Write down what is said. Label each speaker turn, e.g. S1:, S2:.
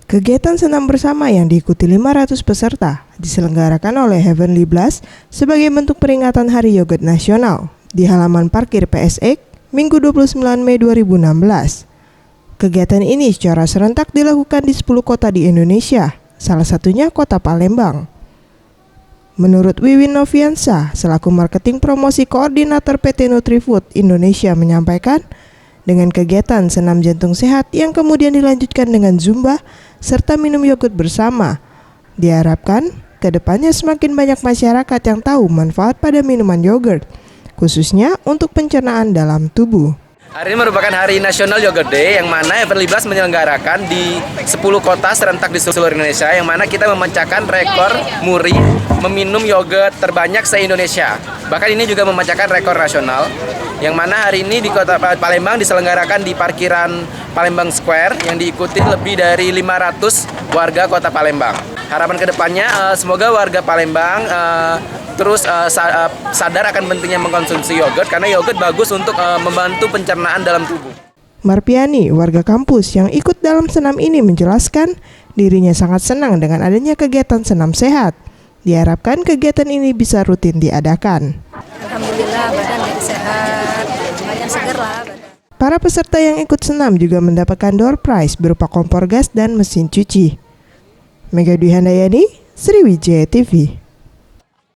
S1: Kegiatan senam bersama yang diikuti 500 peserta diselenggarakan oleh Heavenly Blast sebagai bentuk peringatan Hari Yogurt Nasional di halaman parkir PSX Minggu 29 Mei 2016. Kegiatan ini secara serentak dilakukan di 10 kota di Indonesia, salah satunya kota Palembang. Menurut Wiwin Noviansa, selaku marketing promosi koordinator PT Nutrifood Indonesia menyampaikan, dengan kegiatan senam jantung sehat yang kemudian dilanjutkan dengan Zumba serta minum yogurt bersama, diharapkan kedepannya semakin banyak masyarakat yang tahu manfaat pada minuman yogurt, khususnya untuk pencernaan dalam tubuh.
S2: Hari ini merupakan Hari Nasional Yogurt Day yang mana Heavenly Blast menyelenggarakan di 10 kota serentak di seluruh Indonesia, yang mana kita memecahkan rekor muri meminum yogurt terbanyak se-Indonesia. Bahkan ini juga memecahkan rekor nasional, yang mana hari ini di kota Palembang diselenggarakan di parkiran Palembang Square yang diikuti lebih dari 500 warga kota Palembang. Harapan kedepannya semoga warga Palembang terus sadar akan pentingnya mengkonsumsi yogurt karena yogurt bagus untuk membantu pencernaan dalam tubuh.
S1: Marpiani, warga kampus yang ikut dalam senam ini menjelaskan dirinya sangat senang dengan adanya kegiatan senam sehat. Diharapkan kegiatan ini bisa rutin diadakan.
S3: Alhamdulillah badan jadi sehat, lumayan seger lah badan.
S1: Para peserta yang ikut senam juga mendapatkan door prize berupa kompor gas dan mesin cuci. Mega Dwi Handayani, Sriwijaya TV.